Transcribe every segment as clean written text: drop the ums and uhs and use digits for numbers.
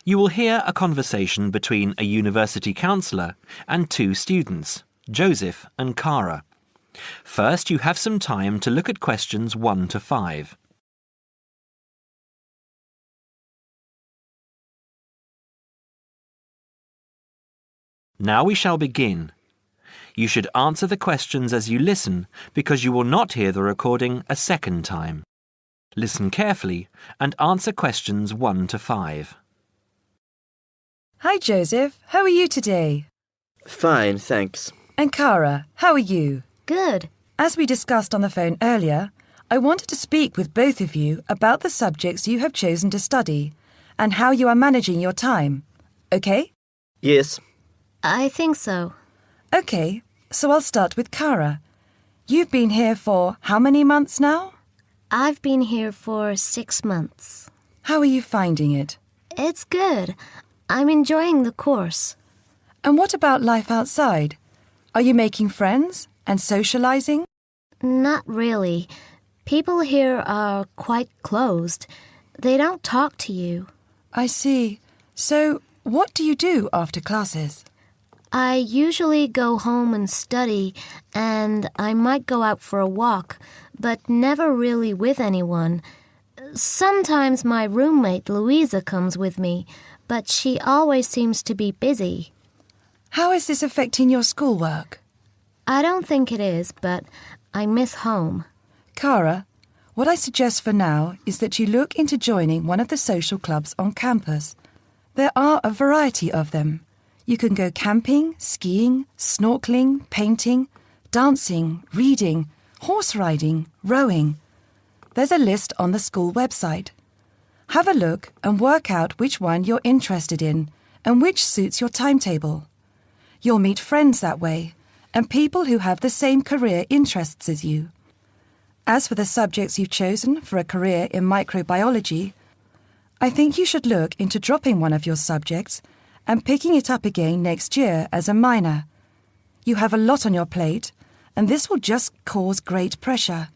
You will hear a conversation between a university counsellor and two students, Joseph and Cara. First, you have some time to look at questions 1 to 5. Now we shall begin. You should answer the questions as you listen because you will not hear the recording a second time. Listen carefully and answer questions 1 to 5. Hi Joseph, how are you today? Fine, thanks. And Cara, how are you? Good. As we discussed on the phone earlier, I wanted to speak with both of you about the subjects you have chosen to study and how you are managing your time. Okay? Yes. I think so. Okay, so I'll start with Cara. You've been here for how many months now? I've been here for 6 months. How are you finding it? It's good. I'm enjoying the course. And what about life outside? Are you making friends and socializing? Not really. People here are quite closed. They don't talk to you. I see. So, what do you do after classes? I usually go home and study, and I might go out for a walk, but never really with anyone. Sometimes my roommate Louisa comes with me, but she always seems to be busy. How is this affecting your schoolwork? I don't think it is, but I miss home. Cara, what I suggest for now is that you look into joining one of the social clubs on campus. There are a variety of them. You can go camping, skiing, snorkeling, painting, dancing, reading, horse riding, rowing. There's a list on the school website. Have a look and work out which one you're interested in and which suits your timetable. You'll meet friends that way and people who have the same career interests as you. As for the subjects you've chosen for a career in microbiology, I think you should look into dropping one of your subjects and picking it up again next year as a minor. You have a lot on your plate, and this will just cause great pressure.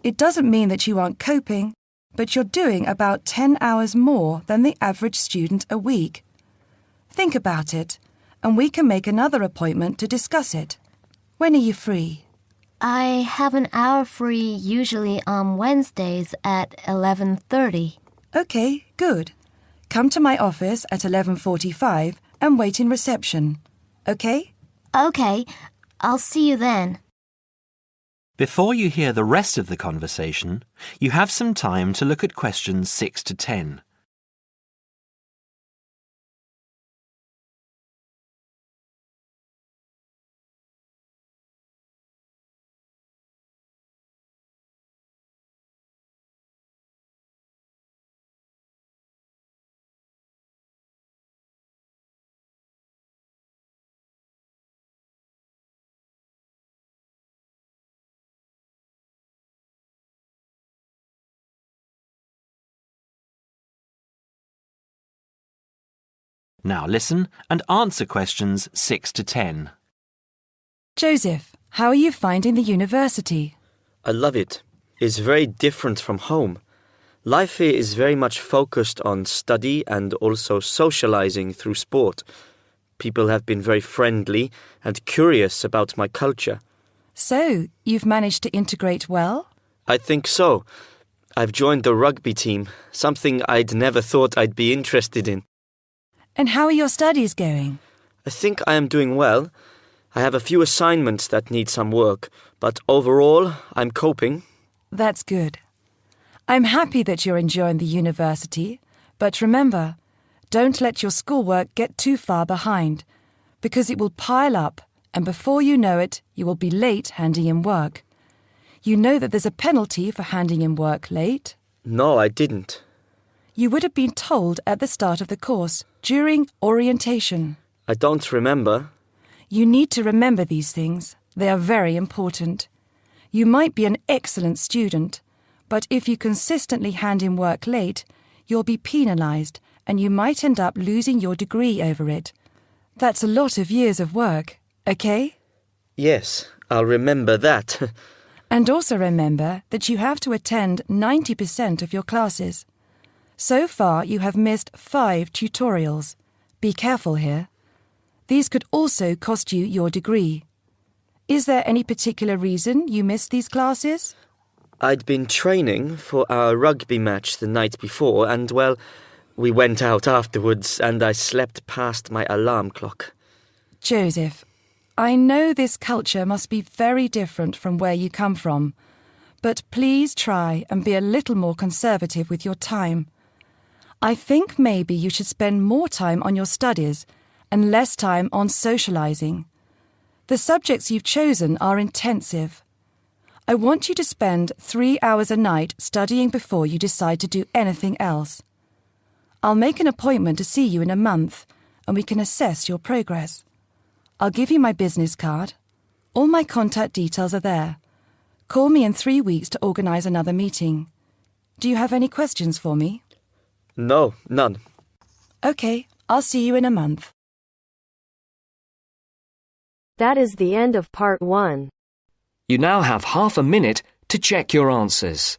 It doesn't mean that you aren't coping, but you're doing about 10 hours more than the average student a week. Think about it, and we can make another appointment to discuss it. When are you free? I have an hour free usually on Wednesdays at 11:30. Okay, good. Come to my office at 11:45 and wait in reception. Okay? Okay, I'll see you then. Before you hear the rest of the conversation, you have some time to look at questions 6 to 10. Now listen and answer questions 6 to 10. Joseph, how are you finding the university? I love it. It's very different from home. Life here is very much focused on study and also socializing through sport. People have been very friendly and curious about my culture. So, you've managed to integrate well? I think so. I've joined the rugby team, something I'd never thought I'd be interested in. And how are your studies going? I think I am doing well. I have a few assignments that need some work, but overall, I'm coping. That's good. I'm happy that you're enjoying the university, but remember, don't let your schoolwork get too far behind, because it will pile up, and before you know it, you will be late handing in work. You know that there's a penalty for handing in work late? No, I didn't. You would have been told at the start of the course, during orientation. I don't remember. You need to remember these things. They are very important. You might be an excellent student, but if you consistently hand in work late, you'll be penalised and you might end up losing your degree over it. That's a lot of years of work, okay? Yes, I'll remember that. And also remember that you have to attend 90% of your classes. So far, you have missed 5 tutorials. Be careful here. These could also cost you your degree. Is there any particular reason you missed these classes? I'd been training for our rugby match the night before and, well, we went out afterwards and I slept past my alarm clock. Joseph, I know this culture must be very different from where you come from, but please try and be a little more conservative with your time. I think maybe you should spend more time on your studies and less time on socializing. The subjects you've chosen are intensive. I want you to spend 3 hours a night studying before you decide to do anything else. I'll make an appointment to see you in a month and we can assess your progress. I'll give you my business card. All my contact details are there. Call me in 3 weeks to organise another meeting. Do you have any questions for me? No, none. OK, I'll see you in a month. That is the end of part 1. You now have half a minute to check your answers.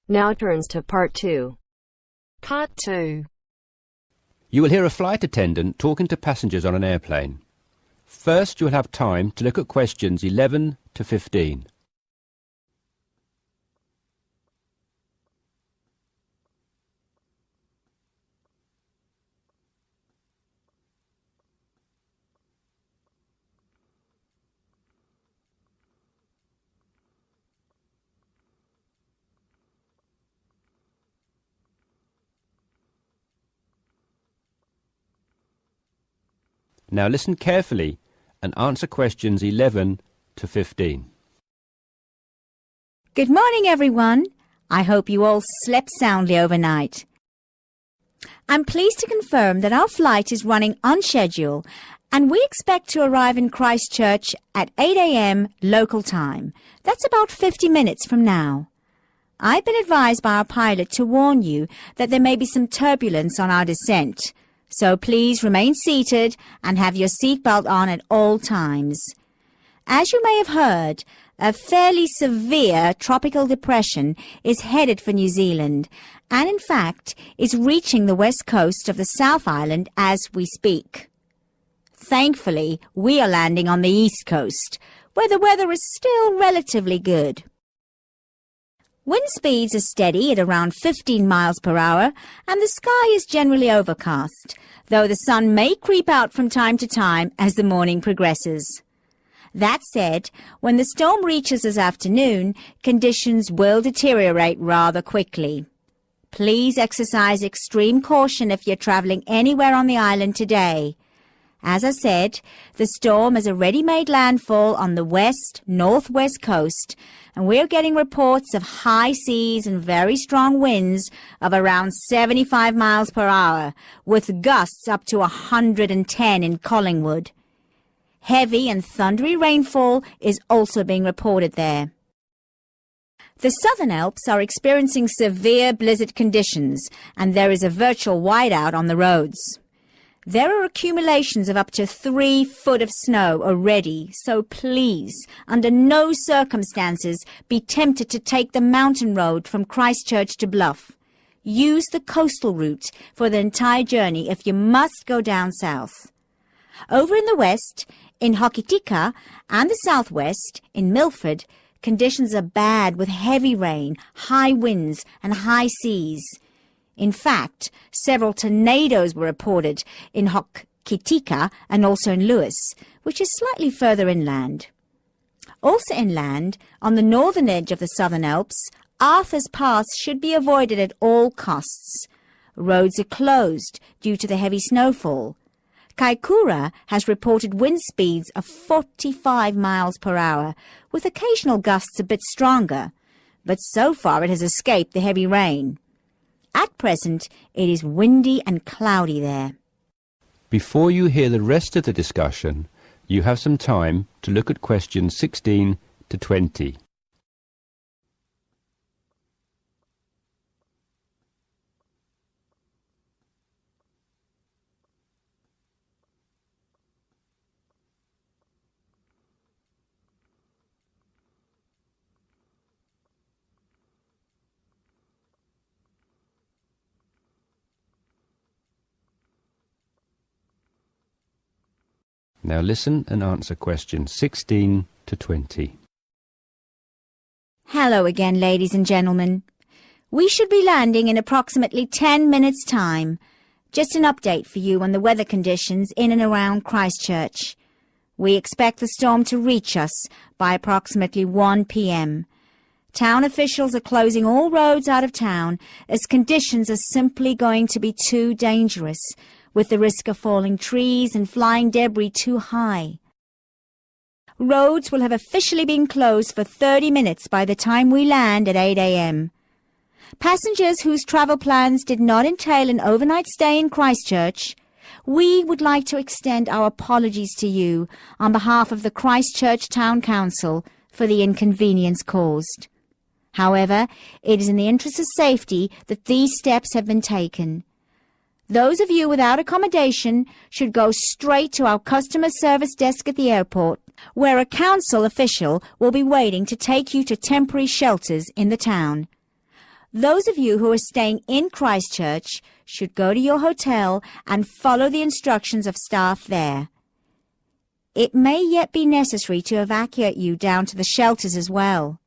Now turns to part 2. Part 2. You will hear a flight attendant talking to passengers on an airplane. First, you will have time to look at questions 11 to 15. Now listen carefully and answer questions 11 to 15. Good morning, everyone. I hope you all slept soundly overnight. I'm pleased to confirm that our flight is running on schedule and we expect to arrive in Christchurch at 8 a.m. local time. That's about 50 minutes from now. I've been advised by our pilot to warn you that there may be some turbulence on our descent. So please remain seated and have your seatbelt on at all times. As you may have heard, a fairly severe tropical depression is headed for New Zealand and in fact is reaching the west coast of the South Island as we speak. Thankfully, we are landing on the east coast, where the weather is still relatively good. Wind speeds are steady at around 15 miles per hour and the sky is generally overcast, though the sun may creep out from time to time as the morning progresses. That said, when the storm reaches this afternoon, conditions will deteriorate rather quickly. Please exercise extreme caution if you're travelling anywhere on the island today. As I said, the storm has already made landfall on the west-northwest coast, and we're getting reports of high seas and very strong winds of around 75 miles per hour, with gusts up to 110 in Collingwood. Heavy and thundery rainfall is also being reported there. The Southern Alps are experiencing severe blizzard conditions, and there is a virtual whiteout on the roads. There are accumulations of up to 3 foot of snow already, so please, under no circumstances, be tempted to take the mountain road from Christchurch to Bluff. Use the coastal route for the entire journey if you must go down south. Over in the west, in Hokitika, and the southwest, in Milford, conditions are bad with heavy rain, high winds, and high seas. In fact, several tornadoes were reported in Hokitika and also in Lewis, which is slightly further inland. Also inland, on the northern edge of the Southern Alps, Arthur's Pass should be avoided at all costs. Roads are closed due to the heavy snowfall. Kaikoura has reported wind speeds of 45 miles per hour, with occasional gusts a bit stronger, but so far it has escaped the heavy rain. At present, it is windy and cloudy there. Before you hear the rest of the discussion, you have some time to look at questions 16 to 20. Now listen and answer questions 16 to 20. Hello again, ladies and gentlemen. We should be landing in approximately 10 minutes' time. Just an update for you on the weather conditions in and around Christchurch. We expect the storm to reach us by approximately 1 p.m. Town officials are closing all roads out of town as conditions are simply going to be too dangerous, with the risk of falling trees and flying debris too high. Roads will have officially been closed for 30 minutes by the time we land at 8 a.m. Passengers whose travel plans did not entail an overnight stay in Christchurch, we would like to extend our apologies to you on behalf of the Christchurch Town Council for the inconvenience caused. However, it is in the interest of safety that these steps have been taken. Those of you without accommodation should go straight to our customer service desk at the airport, where a council official will be waiting to take you to temporary shelters in the town. Those of you who are staying in Christchurch should go to your hotel and follow the instructions of staff there. It may yet be necessary to evacuate you down to the shelters as well.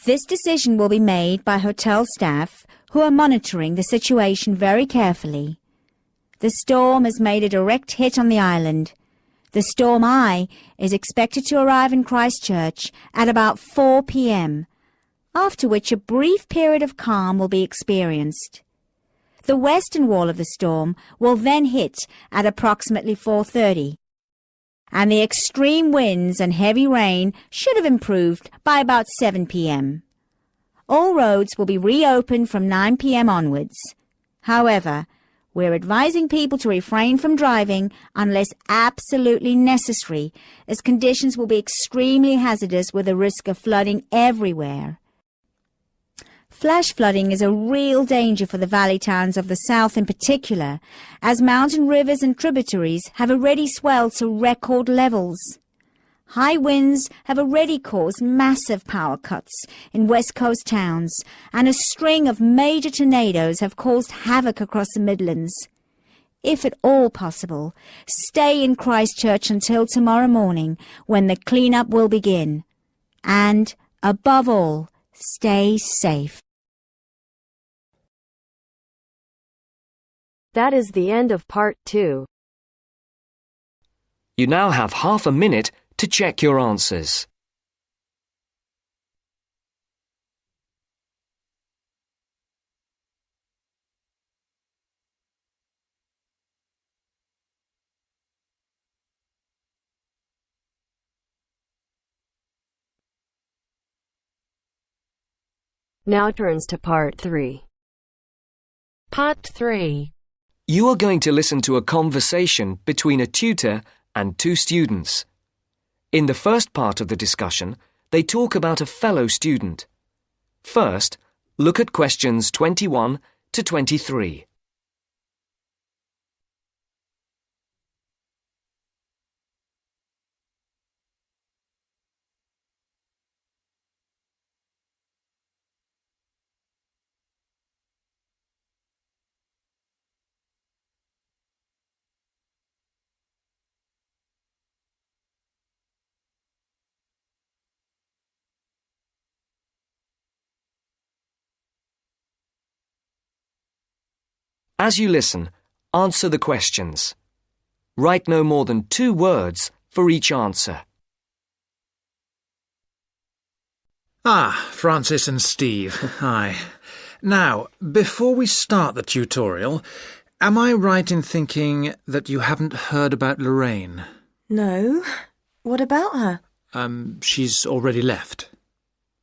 This decision will be made by hotel staff who are monitoring the situation very carefully. The storm has made a direct hit on the island. The storm eye is expected to arrive in Christchurch at about 4 p.m., after which a brief period of calm will be experienced. The western wall of the storm will then hit at approximately 4:30, and the extreme winds and heavy rain should have improved by about 7 p.m. All roads will be reopened from 9 p.m. onwards. However, we're advising people to refrain from driving unless absolutely necessary, as conditions will be extremely hazardous with a risk of flooding everywhere. Flash flooding is a real danger for the valley towns of the south in particular, as mountain rivers and tributaries have already swelled to record levels. High winds have already caused massive power cuts in West Coast towns, and a string of major tornadoes have caused havoc across the Midlands. If at all possible, stay in Christchurch until tomorrow morning, when the clean-up will begin. And, above all, stay safe. That is the end of part 2. You now have half a minute to check your answers. Now turns to part 3. Part 3. You are going to listen to a conversation between a tutor and two students. In the first part of the discussion, they talk about a fellow student. First, look at questions 21 to 23. As you listen, answer the questions. Write no more than 2 words for each answer. Francis and Steve. Hi. Now, before we start the tutorial, am I right in thinking that you haven't heard about Lorraine? No. What about her? She's already left.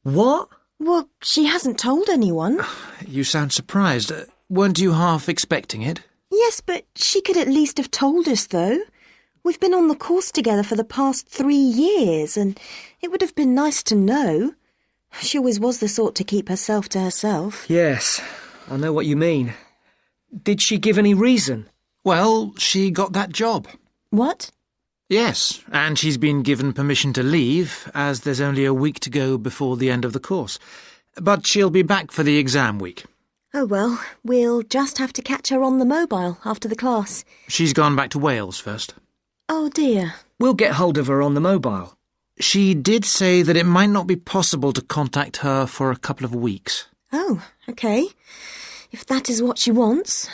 What? Well, she hasn't told anyone. You sound surprised. Weren't you half expecting it? Yes, but she could at least have told us, though. We've been on the course together for the past 3 years, and it would have been nice to know. She always was the sort to keep herself to herself. Yes, I know what you mean. Did she give any reason? Well, she got that job. What? Yes, and she's been given permission to leave, as there's only a week to go before the end of the course. But she'll be back for the exam week. Oh, well, we'll just have to catch her on the mobile after the class. She's gone back to Wales first. Oh, dear. We'll get hold of her on the mobile. She did say that it might not be possible to contact her for a couple of weeks. Oh, OK. If that is what she wants.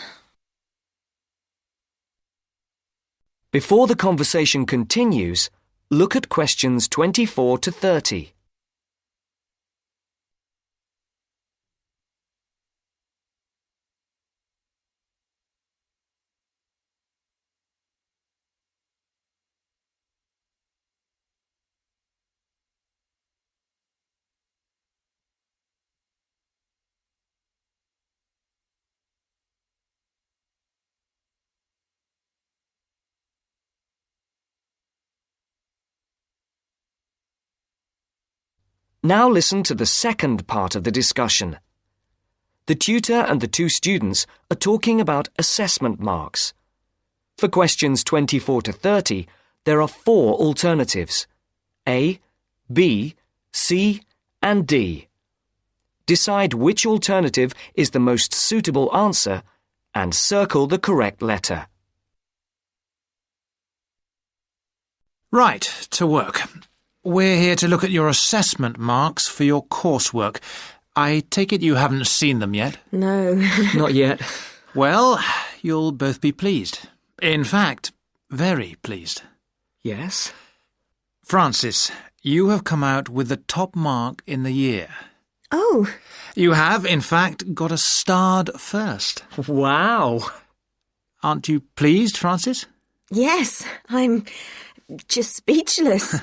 Before the conversation continues, look at questions 24 to 30. Now listen to the second part of the discussion. The tutor and the 2 students are talking about assessment marks. For questions 24 to 30, there are 4 alternatives: A, B, C, and D. Decide which alternative is the most suitable answer and circle the correct letter. Right, to work. We're here to look at your assessment marks for your coursework. I take it you haven't seen them yet? No. Not yet. Well, you'll both be pleased. In fact, very pleased. Yes? Francis, you have come out with the top mark in the year. Oh. You have, in fact, got a starred first. Wow! Aren't you pleased, Francis? Yes, I'm just speechless.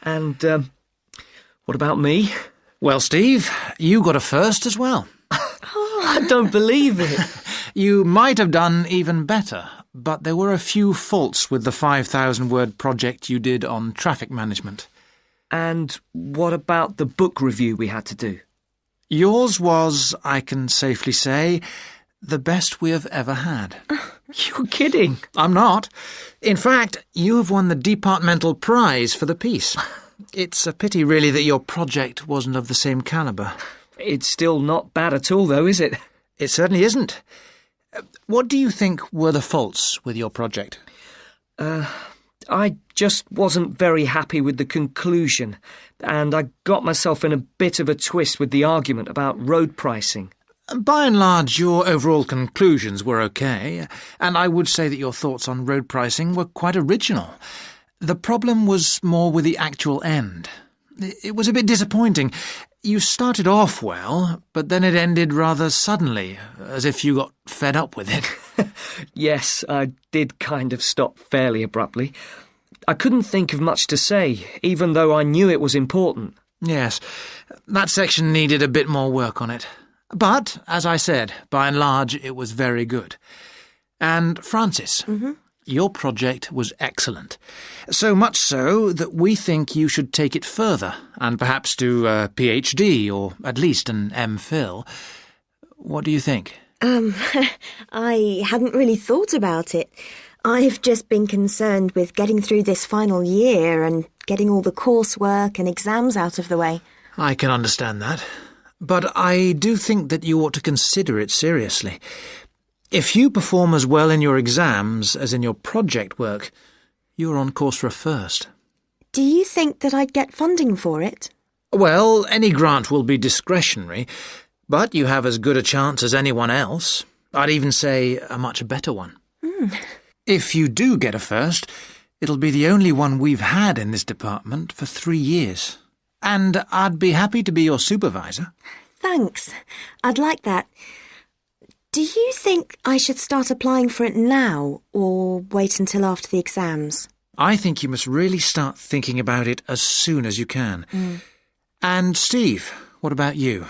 And, what about me? Well, Steve, you got a first as well. I don't believe it. You might have done even better, but there were a few faults with the 5,000-word project you did on traffic management. And what about the book review we had to do? Yours was, I can safely say, the best we have ever had. You're kidding. I'm not. In fact, you have won the departmental prize for the piece. It's a pity, really, that your project wasn't of the same calibre. It's still not bad at all, though, is it? It certainly isn't. What do you think were the faults with your project? I just wasn't very happy with the conclusion, and I got myself in a bit of a twist with the argument about road pricing. By and large, your overall conclusions were okay, and I would say that your thoughts on road pricing were quite original. The problem was more with the actual end. It was a bit disappointing. You started off well, but then it ended rather suddenly, as if you got fed up with it. Yes, I did kind of stop fairly abruptly. I couldn't think of much to say, even though I knew it was important. Yes, that section needed a bit more work on it. But, as I said, by and large, it was very good. And, Francis, your project was excellent. So much so that we think you should take it further, and perhaps do a PhD, or at least an MPhil. What do you think? I hadn't really thought about it. I've just been concerned with getting through this final year and getting all the coursework and exams out of the way. I can understand that. But I do think that you ought to consider it seriously. If you perform as well in your exams as in your project work, you're on course for a first. Do you think that I'd get funding for it? Well, any grant will be discretionary, but you have as good a chance as anyone else. I'd even say a much better one. If you do get a first, it'll be the only one we've had in this department for 3 years. And I'd be happy to be your supervisor. Thanks. I'd like that. Do you think I should start applying for it now, or wait until after the exams? I think you must really start thinking about it as soon as you can. And Steve, What about you?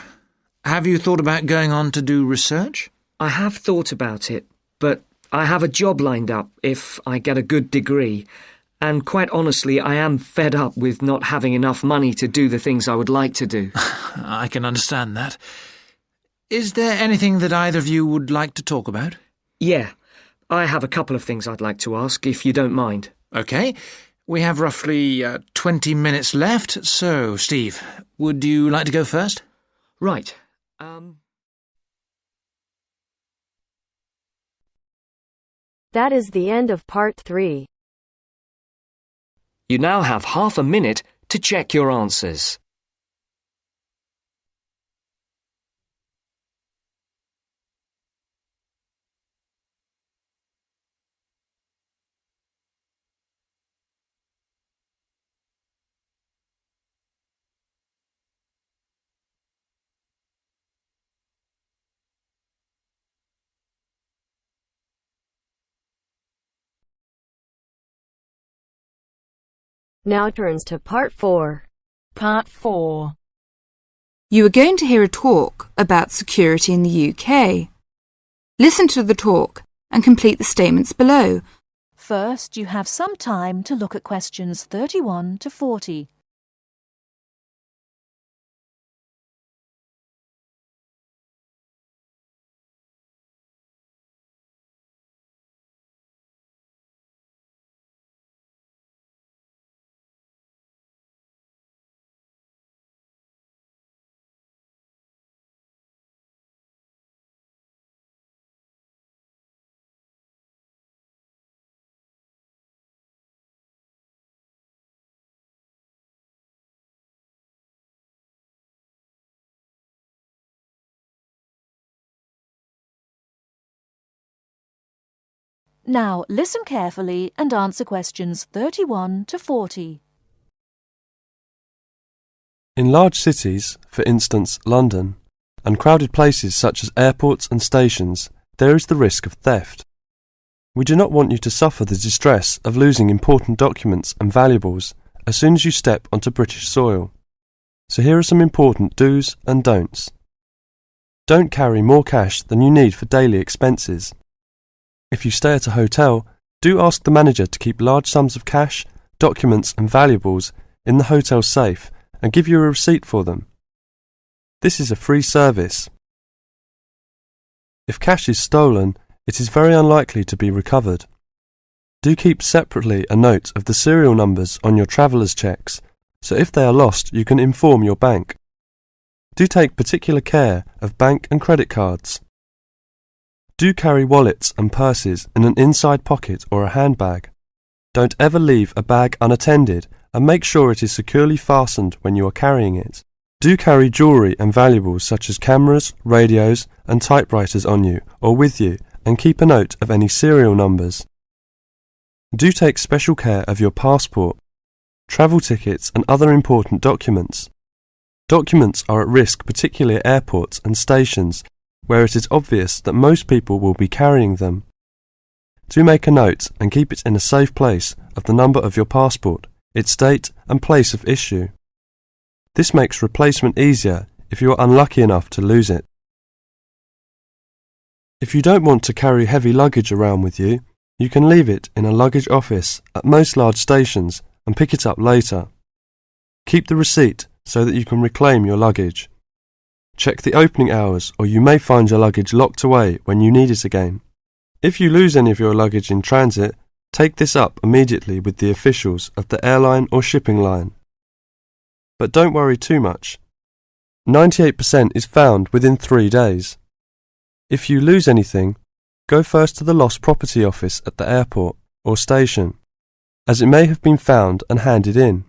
Have you thought about going on to do research? I have thought about it, but I have a job lined up if I get a good degree, and quite honestly, I am fed up with not having enough money to do the things I would like to do. I can understand that. Is there anything that either of you would like to talk about? Yeah, I have a couple of things I'd like to ask, if you don't mind. OK. We have roughly 20 minutes left, so, Steve, would you like to go first? Right. That is the end of part 3. You now have half a minute to check your answers. Now turns to part 4. Part 4. You are going to hear a talk about security in the UK. Listen to the talk and complete the statements below. First, you have some time to look at questions 31 to 40. Now, listen carefully and answer questions 31 to 40. In large cities, for instance London, and crowded places such as airports and stations, there is the risk of theft. We do not want you to suffer the distress of losing important documents and valuables as soon as you step onto British soil. So here are some important do's and don'ts. Don't carry more cash than you need for daily expenses. If you stay at a hotel, do ask the manager to keep large sums of cash, documents and valuables in the hotel safe and give you a receipt for them. This is a free service. If cash is stolen, it is very unlikely to be recovered. Do keep separately a note of the serial numbers on your traveller's checks, so if they are lost you can inform your bank. Do take particular care of bank and credit cards. Do carry wallets and purses in an inside pocket or a handbag. Don't ever leave a bag unattended and make sure it is securely fastened when you are carrying it. Do carry jewellery and valuables such as cameras, radios and typewriters on you or with you and keep a note of any serial numbers. Do take special care of your passport, travel tickets and other important documents. Documents are at risk particularly at airports and stations where it is obvious that most people will be carrying them. Do make a note and keep it in a safe place of the number of your passport, its date and place of issue. This makes replacement easier if you are unlucky enough to lose it. If you don't want to carry heavy luggage around with you, you can leave it in a luggage office at most large stations and pick it up later. Keep the receipt so that you can reclaim your luggage. Check the opening hours or you may find your luggage locked away when you need it again. If you lose any of your luggage in transit, take this up immediately with the officials of the airline or shipping line. But don't worry too much. 98% is found within 3 days. If you lose anything, go first to the lost property office at the airport or station, as it may have been found and handed in.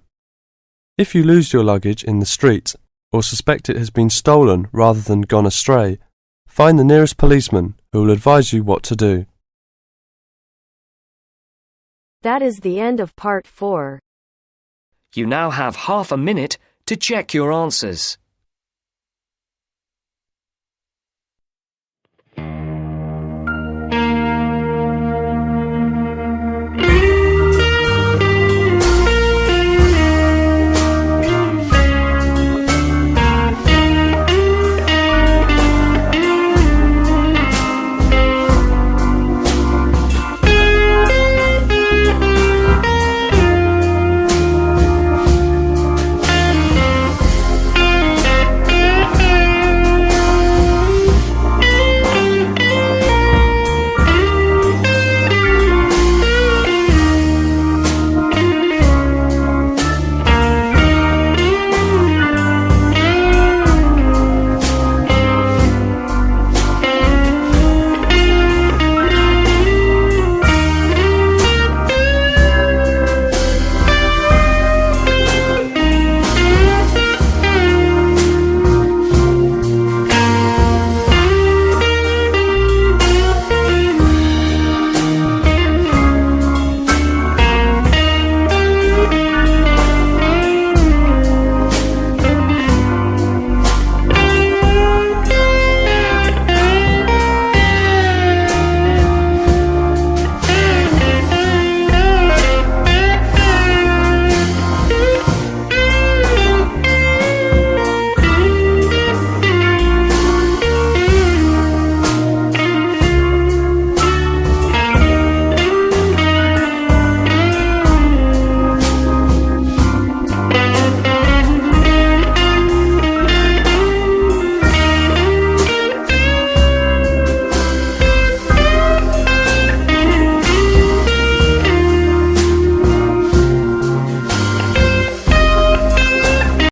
If you lose your luggage in the street, or suspect it has been stolen rather than gone astray, find the nearest policeman who will advise you what to do. That is the end of part 4. You now have half a minute to check your answers.